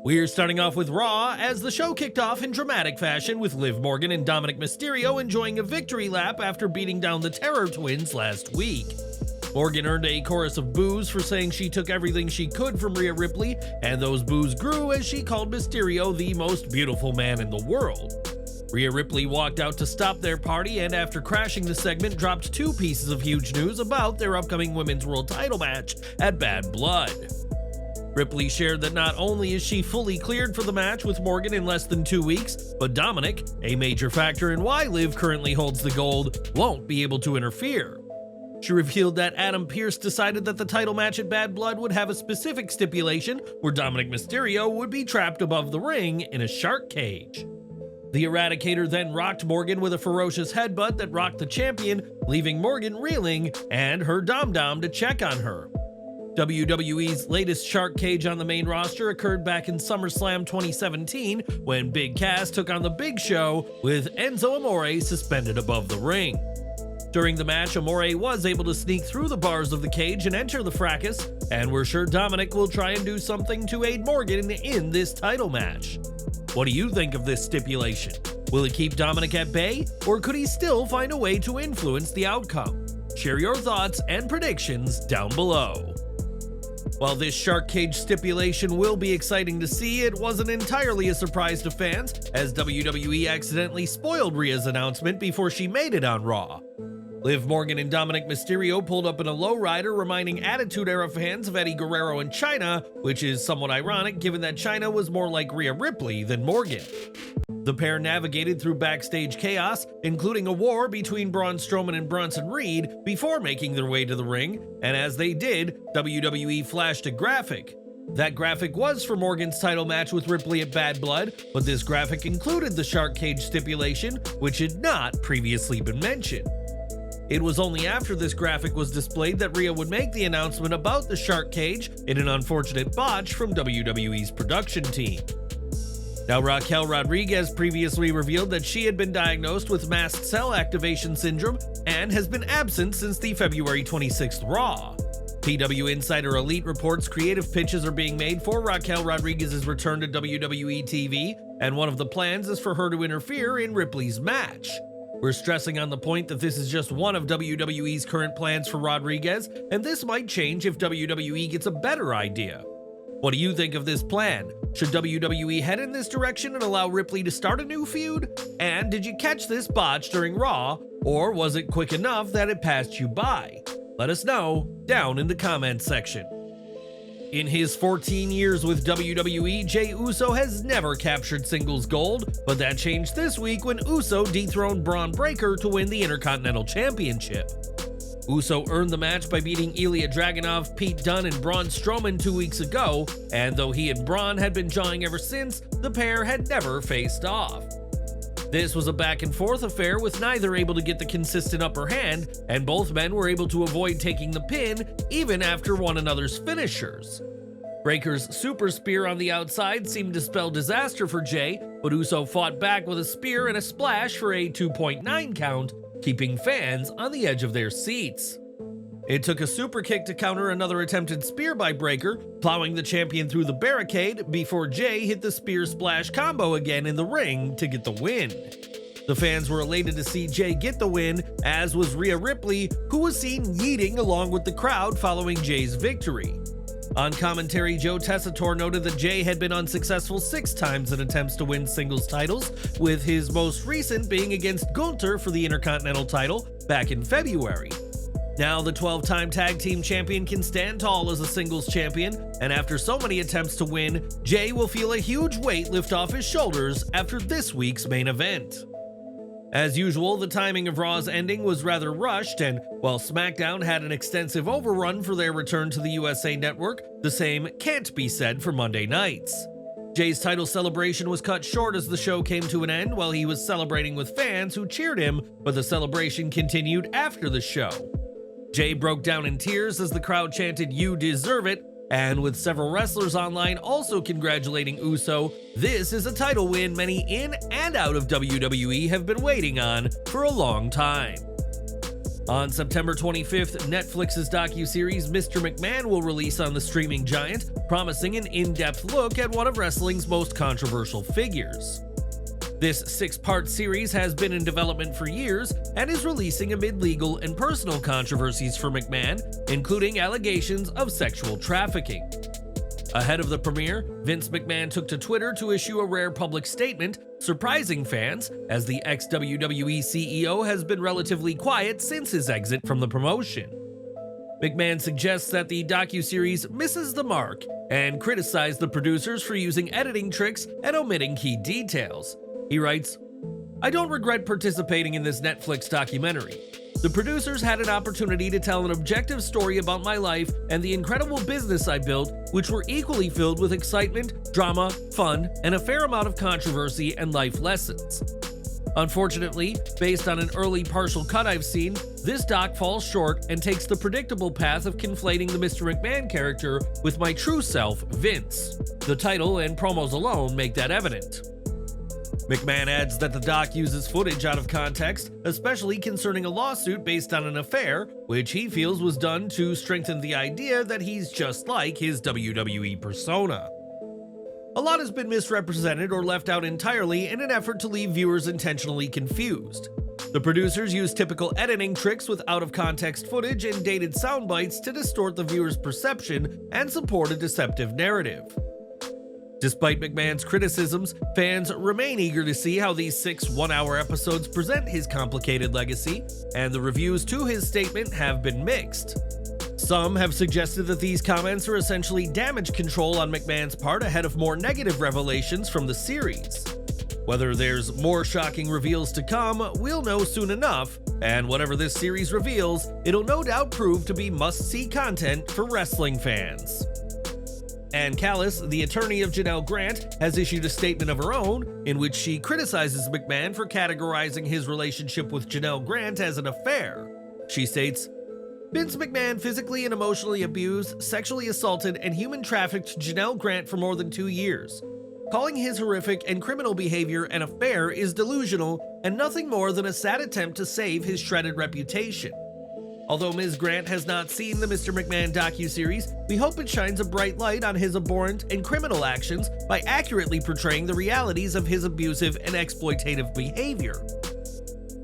We're starting off with Raw, as the show kicked off in dramatic fashion with Liv Morgan and Dominic Mysterio enjoying a victory lap after beating down the Terror Twins last week. Morgan earned a chorus of boos for saying she took everything she could from Rhea Ripley, and those boos grew as she called Mysterio the most beautiful man in the world. Rhea Ripley walked out to stop their party, and after crashing the segment, dropped two pieces of huge news about their upcoming Women's World title match at Bad Blood. Ripley shared that not only is she fully cleared for the match with Morgan in less than 2 weeks, but Dominic, a major factor in why Liv currently holds the gold, won't be able to interfere. She revealed that Adam Pearce decided that the title match at Bad Blood would have a specific stipulation where Dominic Mysterio would be trapped above the ring in a shark cage. The Eradicator then rocked Morgan with a ferocious headbutt that rocked the champion, leaving Morgan reeling and her dom-dom to check on her. WWE's latest shark cage on the main roster occurred back in SummerSlam 2017 when Big Cass took on the Big Show with Enzo Amore suspended above the ring. During the match, Amore was able to sneak through the bars of the cage and enter the fracas, and we're sure Dominic will try and do something to aid Morgan in this title match. What do you think of this stipulation? Will it keep Dominic at bay, or could he still find a way to influence the outcome? Share your thoughts and predictions down below. While this shark cage stipulation will be exciting to see, it wasn't entirely a surprise to fans, as WWE accidentally spoiled Rhea's announcement before she made it on Raw. Liv Morgan and Dominic Mysterio pulled up in a lowrider, reminding Attitude Era fans of Eddie Guerrero and Chyna, which is somewhat ironic given that Chyna was more like Rhea Ripley than Morgan. The pair navigated through backstage chaos, including a war between Braun Strowman and Bronson Reed, before making their way to the ring, and as they did, WWE flashed a graphic. That graphic was for Morgan's title match with Ripley at Bad Blood, but this graphic included the shark cage stipulation, which had not previously been mentioned. It was only after this graphic was displayed that Rhea would make the announcement about the shark cage in an unfortunate botch from WWE's production team. Now, Raquel Rodriguez previously revealed that she had been diagnosed with mast cell activation syndrome and has been absent since the February 26th Raw. PW Insider Elite reports creative pitches are being made for Raquel Rodriguez's return to WWE TV, and one of the plans is for her to interfere in Ripley's match. We're stressing on the point that this is just one of WWE's current plans for Rodriguez, and this might change if WWE gets a better idea. What do you think of this plan? Should WWE head in this direction and allow Ripley to start a new feud? And did you catch this botch during Raw, or was it quick enough that it passed you by? Let us know down in the comments section. In his 14 years with WWE, Jey Uso has never captured singles gold, but that changed this week when Uso dethroned Bron Breakker to win the Intercontinental Championship. Uso earned the match by beating Ilya Dragunov, Pete Dunne, and Braun Strowman 2 weeks ago, and though he and Braun had been jawing ever since, the pair had never faced off. This was a back-and-forth affair with neither able to get the consistent upper hand, and both men were able to avoid taking the pin even after one another's finishers. Breakker's super spear on the outside seemed to spell disaster for Jey, but Uso fought back with a spear and a splash for a 2.9 count, keeping fans on the edge of their seats. It took a super kick to counter another attempted spear by Breakker, plowing the champion through the barricade before Jey hit the spear splash combo again in the ring to get the win. The fans were elated to see Jey get the win, as was Rhea Ripley, who was seen yeeting along with the crowd following Jey's victory. On commentary, Joe Tessitore noted that Jey had been unsuccessful 6 times in attempts to win singles titles, with his most recent being against Gunther for the Intercontinental title back in February. Now the 12-time tag team champion can stand tall as a singles champion, and after so many attempts to win, Jey will feel a huge weight lift off his shoulders after this week's main event. As usual, the timing of Raw's ending was rather rushed, and while SmackDown had an extensive overrun for their return to the USA Network, the same can't be said for Monday nights. Jey's title celebration was cut short as the show came to an end while he was celebrating with fans who cheered him, but the celebration continued after the show. Jey broke down in tears as the crowd chanted "You deserve it," and with several wrestlers online also congratulating Uso, this is a title win many in and out of WWE have been waiting on for a long time. On September 25th, Netflix's docuseries Mr. McMahon will release on the streaming giant, promising an in-depth look at one of wrestling's most controversial figures. This 6-part series has been in development for years and is releasing amid legal and personal controversies for McMahon, including allegations of sexual trafficking. Ahead of the premiere, Vince McMahon took to Twitter to issue a rare public statement, surprising fans, as the ex-WWE CEO has been relatively quiet since his exit from the promotion. McMahon suggests that the docuseries misses the mark and criticized the producers for using editing tricks and omitting key details. He writes, "I don't regret participating in this Netflix documentary. The producers had an opportunity to tell an objective story about my life and the incredible business I built, which were equally filled with excitement, drama, fun, and a fair amount of controversy and life lessons. Unfortunately, based on an early partial cut I've seen, this doc falls short and takes the predictable path of conflating the Mr. McMahon character with my true self, Vince. The title and promos alone make that evident." McMahon adds that the doc uses footage out of context, especially concerning a lawsuit based on an affair, which he feels was done to strengthen the idea that he's just like his WWE persona. A lot has been misrepresented or left out entirely in an effort to leave viewers intentionally confused. The producers use typical editing tricks with out-of-context footage and dated sound bites to distort the viewer's perception and support a deceptive narrative. Despite McMahon's criticisms, fans remain eager to see how these 6 one-hour episodes present his complicated legacy, and the reviews to his statement have been mixed. Some have suggested that these comments are essentially damage control on McMahon's part ahead of more negative revelations from the series. Whether there's more shocking reveals to come, we'll know soon enough, and whatever this series reveals, it'll no doubt prove to be must-see content for wrestling fans. And Callis, the attorney of Janel Grant, has issued a statement of her own in which she criticizes McMahon for categorizing his relationship with Janel Grant as an affair. She states, "Vince McMahon physically and emotionally abused, sexually assaulted, and human trafficked Janel Grant for more than 2 years. Calling his horrific and criminal behavior an affair is delusional and nothing more than a sad attempt to save his shredded reputation. Although Ms. Grant has not seen the Mr. McMahon docuseries, we hope it shines a bright light on his abhorrent and criminal actions by accurately portraying the realities of his abusive and exploitative behavior."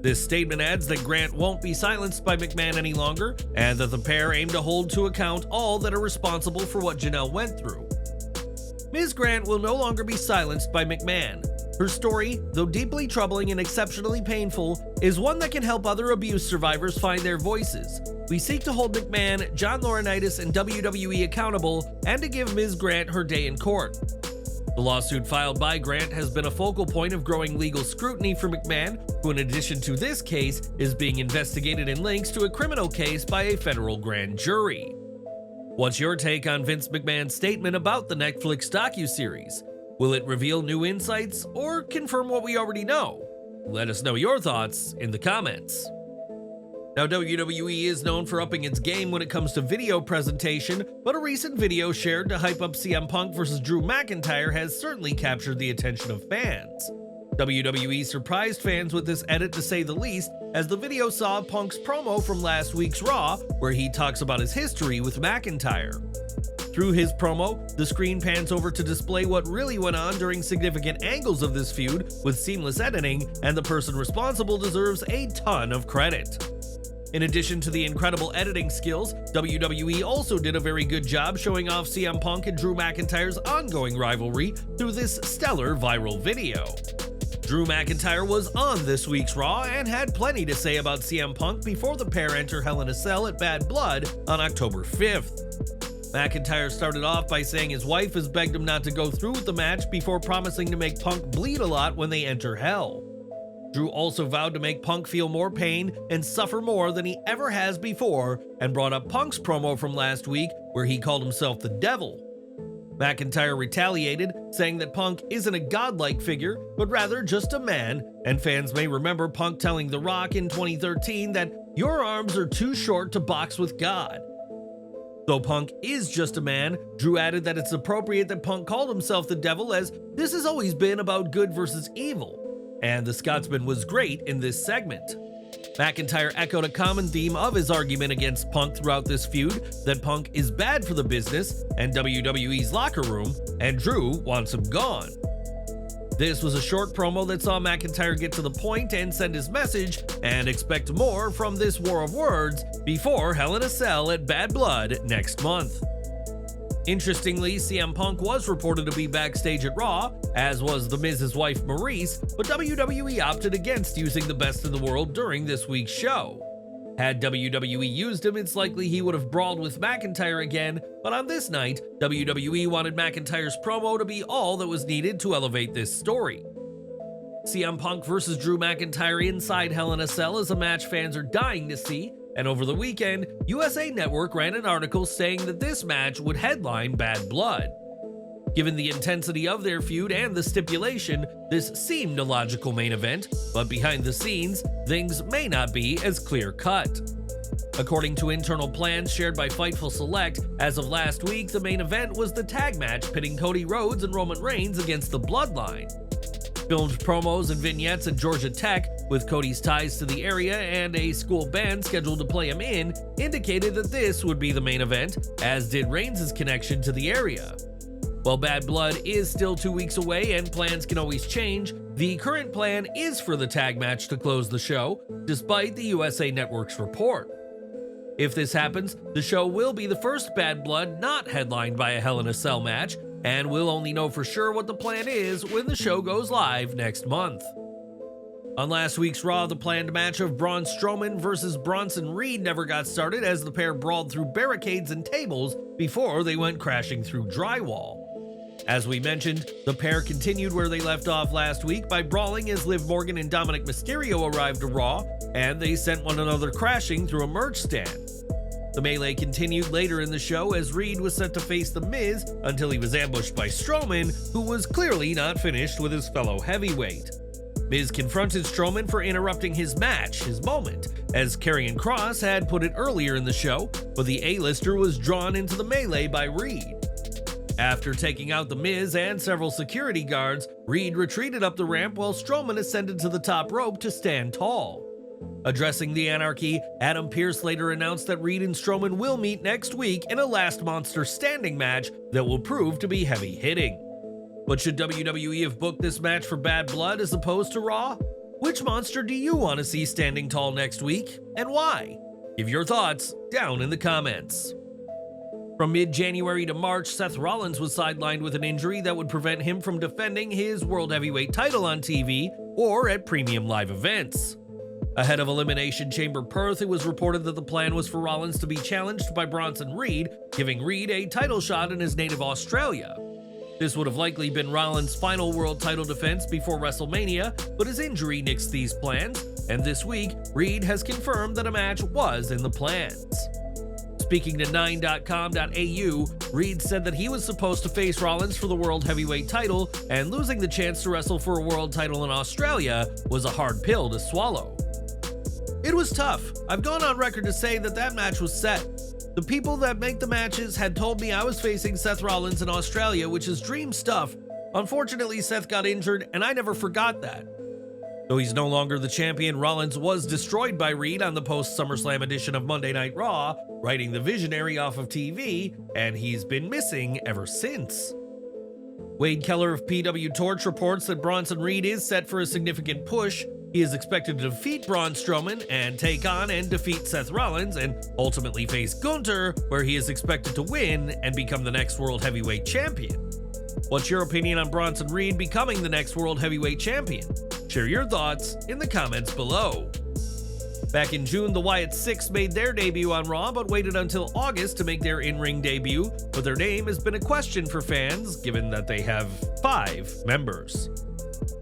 This statement adds that Grant won't be silenced by McMahon any longer, and that the pair aim to hold to account all that are responsible for what Janel went through. Ms. Grant will no longer be silenced by McMahon. Her story, though deeply troubling and exceptionally painful, is one that can help other abuse survivors find their voices. We seek to hold McMahon, John Laurinaitis, and WWE accountable, and to give Ms. Grant her day in court. The lawsuit filed by Grant has been a focal point of growing legal scrutiny for McMahon, who in addition to this case, is being investigated in links to a criminal case by a federal grand jury. What's your take on Vince McMahon's statement about the Netflix docuseries? Will it reveal new insights or confirm what we already know? Let us know your thoughts in the comments. Now, WWE is known for upping its game when it comes to video presentation, but a recent video shared to hype up CM Punk vs. Drew McIntyre has certainly captured the attention of fans. WWE surprised fans with this edit to say the least, as the video saw Punk's promo from last week's Raw, where he talks about his history with McIntyre. Through his promo, the screen pans over to display what really went on during significant angles of this feud with seamless editing, and the person responsible deserves a ton of credit. In addition to the incredible editing skills, WWE also did a very good job showing off CM Punk and Drew McIntyre's ongoing rivalry through this stellar viral video. Drew McIntyre was on this week's Raw and had plenty to say about CM Punk before the pair enter Hell in a Cell at Bad Blood on October 5th. McIntyre started off by saying his wife has begged him not to go through with the match before promising to make Punk bleed a lot when they enter Hell. Drew also vowed to make Punk feel more pain and suffer more than he ever has before, and brought up Punk's promo from last week where he called himself the Devil. McIntyre retaliated, saying that Punk isn't a godlike figure, but rather just a man, and fans may remember Punk telling The Rock in 2013 that your arms are too short to box with God. Though Punk is just a man, Drew added that it's appropriate that Punk called himself the Devil, as this has always been about good versus evil, and the Scotsman was great in this segment. McIntyre echoed a common theme of his argument against Punk throughout this feud, that Punk is bad for the business and WWE's locker room, and Drew wants him gone. This was a short promo that saw McIntyre get to the point and send his message, and expect more from this war of words before Hell in a Cell at Bad Blood next month. Interestingly, CM Punk was reported to be backstage at Raw, as was The Miz's wife Maryse, but WWE opted against using the Best in the World during this week's show. Had WWE used him, it's likely he would have brawled with McIntyre again, but on this night, WWE wanted McIntyre's promo to be all that was needed to elevate this story. CM Punk vs. Drew McIntyre inside Hell in a Cell is a match fans are dying to see, and over the weekend, USA Network ran an article saying that this match would headline Bad Blood. Given the intensity of their feud and the stipulation, this seemed a logical main event, but behind the scenes, things may not be as clear-cut. According to internal plans shared by Fightful Select, as of last week, the main event was the tag match pitting Cody Rhodes and Roman Reigns against the Bloodline. Filmed promos and vignettes at Georgia Tech, with Cody's ties to the area and a school band scheduled to play him in, indicated that this would be the main event, as did Reigns' connection to the area. While Bad Blood is still 2 weeks away and plans can always change, the current plan is for the tag match to close the show, despite the USA Network's report. If this happens, the show will be the first Bad Blood not headlined by a Hell in a Cell match, and we'll only know for sure what the plan is when the show goes live next month. On last week's Raw, the planned match of Braun Strowman vs. Bronson Reed never got started as the pair brawled through barricades and tables before they went crashing through drywall. As we mentioned, the pair continued where they left off last week by brawling as Liv Morgan and Dominic Mysterio arrived to Raw, and they sent one another crashing through a merch stand. The melee continued later in the show as Reed was set to face The Miz until he was ambushed by Strowman, who was clearly not finished with his fellow heavyweight. Miz confronted Strowman for interrupting his match, his moment, as Karrion Kross had put it earlier in the show, but the A-lister was drawn into the melee by Reed. After taking out The Miz and several security guards, Reed retreated up the ramp while Strowman ascended to the top rope to stand tall. Addressing the anarchy, Adam Pearce later announced that Reed and Strowman will meet next week in a last monster standing match that will prove to be heavy-hitting. But should WWE have booked this match for Bad Blood as opposed to Raw? Which monster do you want to see standing tall next week, and why? Give your thoughts down in the comments. From mid-January to March, Seth Rollins was sidelined with an injury that would prevent him from defending his World Heavyweight title on TV or at premium live events. Ahead of Elimination Chamber Perth, it was reported that the plan was for Rollins to be challenged by Bronson Reed, giving Reed a title shot in his native Australia. This would have likely been Rollins' final world title defense before WrestleMania, but his injury nixed these plans, and this week, Reed has confirmed that a match was in the plans. Speaking to 9.com.au, Reed said that he was supposed to face Rollins for the World Heavyweight title, and losing the chance to wrestle for a world title in Australia was a hard pill to swallow. It was tough. I've gone on record to say that match was set. The people that make the matches had told me I was facing Seth Rollins in Australia, which is dream stuff. Unfortunately, Seth got injured, and I never forgot that. Though he's no longer the champion, Rollins was destroyed by Reed on the post-SummerSlam edition of Monday Night Raw, writing the Visionary off of TV, and he's been missing ever since. Wade Keller of PW Torch reports that Bronson Reed is set for a significant push. He is expected to defeat Braun Strowman and take on and defeat Seth Rollins and ultimately face Gunther, where he is expected to win and become the next World Heavyweight Champion. What's your opinion on Bronson Reed becoming the next World Heavyweight Champion? Share your thoughts in the comments below. Back in June, the Wyatt Six made their debut on Raw, but waited until August to make their in-ring debut, but their name has been a question for fans, given that they have 5 members.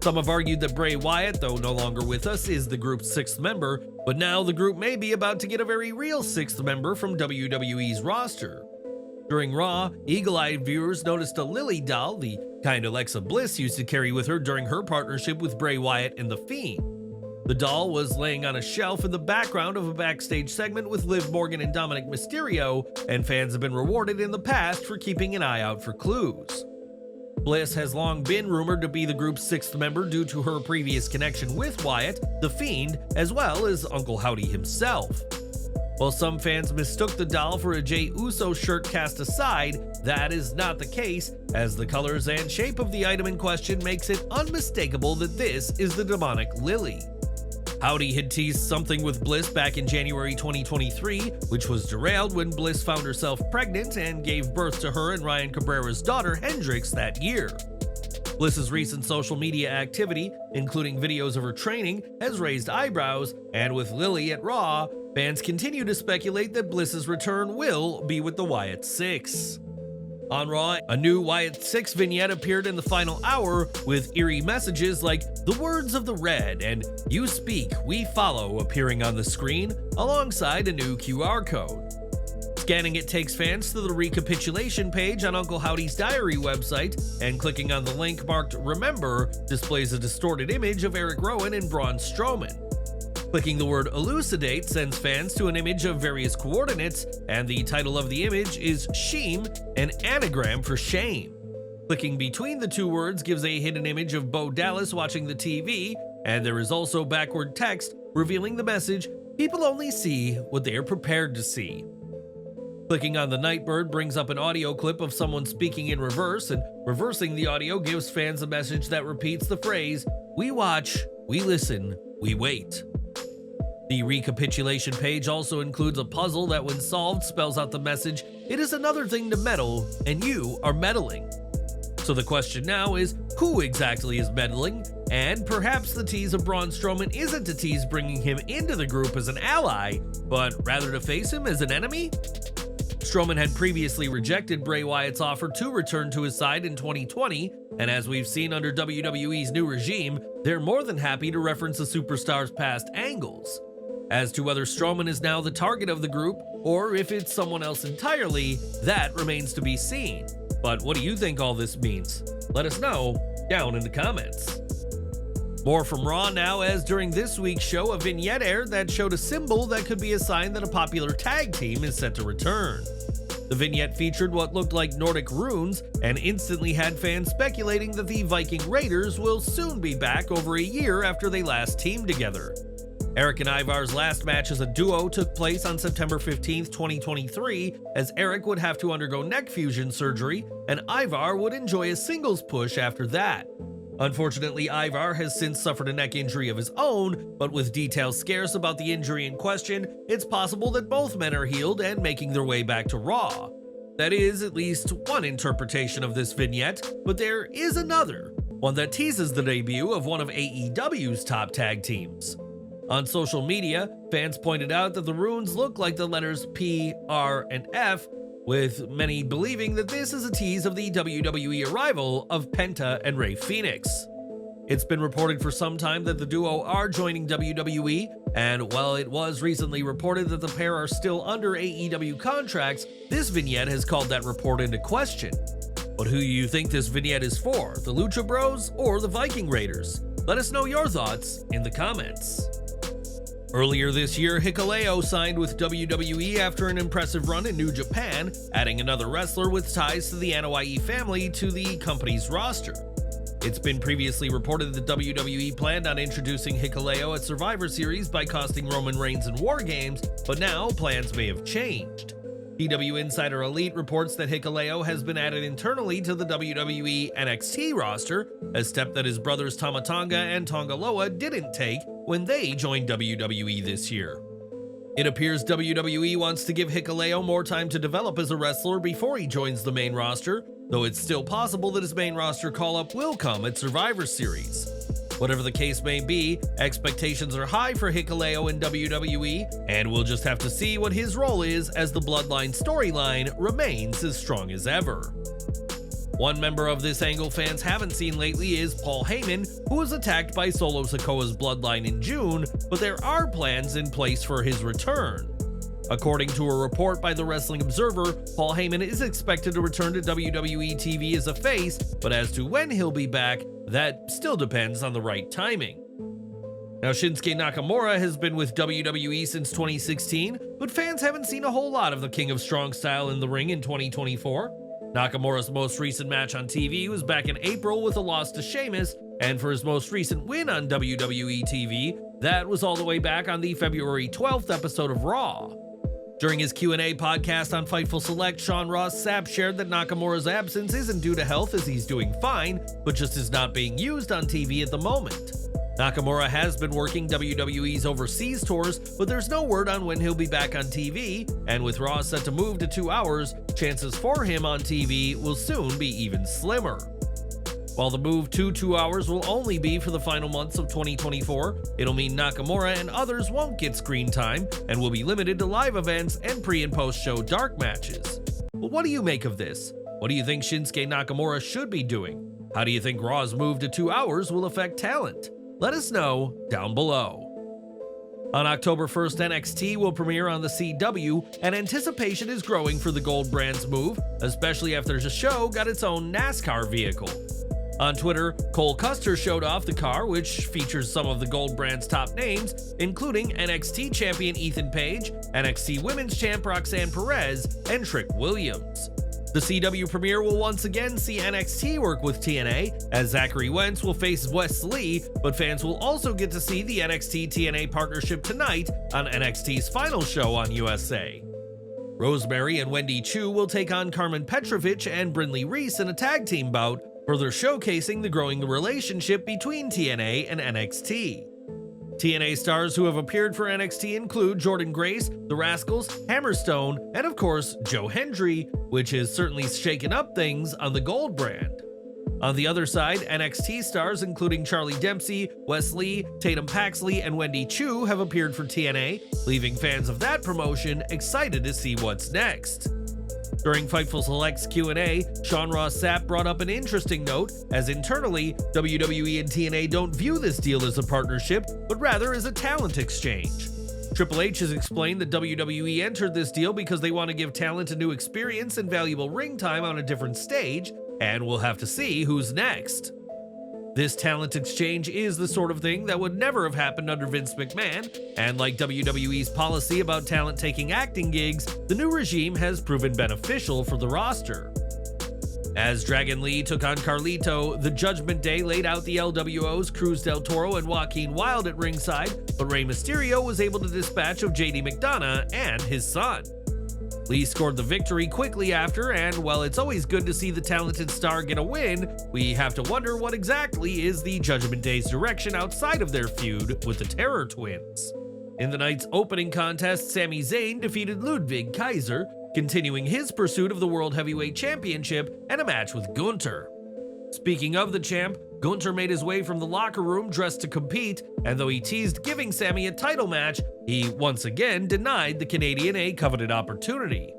Some have argued that Bray Wyatt, though no longer with us, is the group's 6th member, but now the group may be about to get a very real 6th member from WWE's roster. During Raw, eagle-eyed viewers noticed a Lily doll, the kind Alexa Bliss used to carry with her during her partnership with Bray Wyatt and The Fiend. The doll was laying on a shelf in the background of a backstage segment with Liv Morgan and Dominic Mysterio, and fans have been rewarded in the past for keeping an eye out for clues. Bliss has long been rumored to be the group's sixth member due to her previous connection with Wyatt, The Fiend, as well as Uncle Howdy himself. While some fans mistook the doll for a Jey Uso shirt cast aside, that is not the case, as the colors and shape of the item in question makes it unmistakable that this is the demonic Lily. Howdy had teased something with Bliss back in January 2023, which was derailed when Bliss found herself pregnant and gave birth to her and Ryan Cabrera's daughter Hendrix that year. Bliss's recent social media activity, including videos of her training, has raised eyebrows, and with Lily at Raw, fans continue to speculate that Bliss's return will be with the Wyatt Six. On Raw, a new Wyatt Six vignette appeared in the final hour with eerie messages like "The words of the Red" and "You speak, we follow" appearing on the screen, alongside a new QR code. Scanning it takes fans to the recapitulation page on Uncle Howdy's Diary website, and clicking on the link marked "Remember" displays a distorted image of Eric Rowan and Braun Strowman. Clicking the word "elucidate" sends fans to an image of various coordinates, and the title of the image is "Sheem," an anagram for shame. Clicking between the two words gives a hidden image of Bo Dallas watching the TV, and there is also backward text revealing the message, "People only see what they are prepared to see." Clicking on the Nightbird brings up an audio clip of someone speaking in reverse, and reversing the audio gives fans a message that repeats the phrase, "We watch, we listen, we wait." The recapitulation page also includes a puzzle that, when solved, spells out the message, "It is another thing to meddle, and you are meddling." So the question now is, who exactly is meddling? And perhaps the tease of Braun Strowman isn't a tease bringing him into the group as an ally, but rather to face him as an enemy? Strowman had previously rejected Bray Wyatt's offer to return to his side in 2020, and as we've seen under WWE's new regime, they're more than happy to reference the superstar's past angles. As to whether Strowman is now the target of the group, or if it's someone else entirely, that remains to be seen. But what do you think all this means? Let us know down in the comments. More from Raw now, as during this week's show, a vignette aired that showed a symbol that could be a sign that a popular tag team is set to return. The vignette featured what looked like Nordic runes and instantly had fans speculating that the Viking Raiders will soon be back over a year after they last teamed together. Eric and Ivar's last match as a duo took place on September 15th, 2023, as Eric would have to undergo neck fusion surgery, and Ivar would enjoy a singles push after that. Unfortunately, Ivar has since suffered a neck injury of his own, but with details scarce about the injury in question, it's possible that both men are healed and making their way back to Raw. That is at least one interpretation of this vignette, but there is another, one that teases the debut of one of AEW's top tag teams. On social media, fans pointed out that the runes look like the letters P, R, and F, with many believing that this is a tease of the WWE arrival of Penta and Rey Fenix. It's been reported for some time that the duo are joining WWE, and while it was recently reported that the pair are still under AEW contracts, this vignette has called that report into question. But who do you think this vignette is for, the Lucha Bros or the Viking Raiders? Let us know your thoughts in the comments. Earlier this year, Hikuleo signed with WWE after an impressive run in New Japan, adding another wrestler with ties to the Anoa'i family to the company's roster. It's been previously reported that WWE planned on introducing Hikuleo at Survivor Series by costing Roman Reigns in War Games, but now plans may have changed. PW Insider Elite reports that Hikuleo has been added internally to the WWE NXT roster, a step that his brothers Tama Tonga and Tonga Loa didn't take when they joined WWE this year. It appears WWE wants to give Hikuleo more time to develop as a wrestler before he joins the main roster, though it's still possible that his main roster call-up will come at Survivor Series. Whatever the case may be, expectations are high for Hikuleo in WWE, and we'll just have to see what his role is as the Bloodline storyline remains as strong as ever. One member of this angle fans haven't seen lately is Paul Heyman, who was attacked by Solo Sikoa's Bloodline in June, but there are plans in place for his return. According to a report by the Wrestling Observer, Paul Heyman is expected to return to WWE TV as a face, but as to when he'll be back, that still depends on the right timing. Now, Shinsuke Nakamura has been with WWE since 2016, but fans haven't seen a whole lot of the King of Strong Style in the ring in 2024. Nakamura's most recent match on TV was back in April with a loss to Sheamus, and for his most recent win on WWE TV, that was all the way back on the February 12th episode of Raw. During his Q&A podcast on Fightful Select, Sean Ross Sapp shared that Nakamura's absence isn't due to health as he's doing fine, but just is not being used on TV at the moment. Nakamura has been working WWE's overseas tours, but there's no word on when he'll be back on TV, and with Raw set to move to 2 hours, chances for him on TV will soon be even slimmer. While the move to 2 hours will only be for the final months of 2024, it'll mean Nakamura and others won't get screen time and will be limited to live events and pre- and post-show dark matches. But what do you make of this? What do you think Shinsuke Nakamura should be doing? How do you think Raw's move to 2 hours will affect talent? Let us know down below. On October 1st, NXT will premiere on the CW, and anticipation is growing for the Gold brand's move, especially after the show got its own NASCAR vehicle. On Twitter, Cole Custer showed off the car, which features some of the Gold brand's top names, including NXT champion Ethan Page, NXT Women's champ Roxanne Perez, and Trick Williams. The CW premiere will once again see NXT work with TNA, as Zachary Wentz will face Wes Lee, but fans will also get to see the NXT-TNA partnership tonight on NXT's final show on USA. Rosemary and Wendy Chu will take on Carmen Petrovic and Brindley Reese in a tag team bout, further showcasing the growing relationship between TNA and NXT. TNA stars who have appeared for NXT include Jordan Grace, The Rascals, Hammerstone, and of course, Joe Hendry, which has certainly shaken up things on the Gold brand. On the other side, NXT stars including Charlie Dempsey, Wes Lee, Tatum Paxley, and Wendy Chu have appeared for TNA, leaving fans of that promotion excited to see what's next. During Fightful Select's Q&A, Sean Ross Sapp brought up an interesting note, as internally, WWE and TNA don't view this deal as a partnership, but rather as a talent exchange. Triple H has explained that WWE entered this deal because they want to give talent a new experience and valuable ring time on a different stage, and we'll have to see who's next. This talent exchange is the sort of thing that would never have happened under Vince McMahon, and like WWE's policy about talent taking acting gigs, the new regime has proven beneficial for the roster. As Dragon Lee took on Carlito, the Judgment Day laid out the LWO's Cruz del Toro and Joaquin Wilde at ringside, but Rey Mysterio was able to dispatch of JD McDonough and his son. Lee scored the victory quickly after, and while it's always good to see the talented star get a win, we have to wonder what exactly is the Judgment Day's direction outside of their feud with the Terror Twins. In the night's opening contest, Sami Zayn defeated Ludwig Kaiser, continuing his pursuit of the World Heavyweight Championship and a match with Gunther. Speaking of the champ, Gunther made his way from the locker room dressed to compete, and though he teased giving Sami a title match, he once again denied the Canadian a coveted opportunity.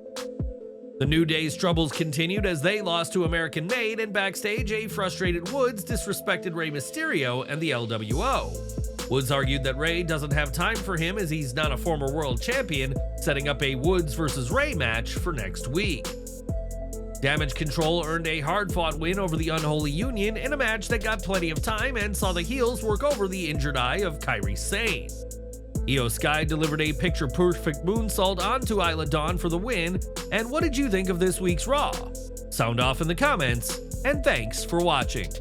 The New Day's troubles continued as they lost to American Made, and backstage, a frustrated Woods disrespected Rey Mysterio and the LWO. Woods argued that Rey doesn't have time for him as he's not a former world champion, setting up a Woods vs. Rey match for next week. Damage Control earned a hard-fought win over the Unholy Union in a match that got plenty of time and saw the heels work over the injured eye of Kairi Sane. Io Sky delivered a picture-perfect moonsault onto Isla Dawn for the win, and what did you think of this week's Raw? Sound off in the comments, and thanks for watching.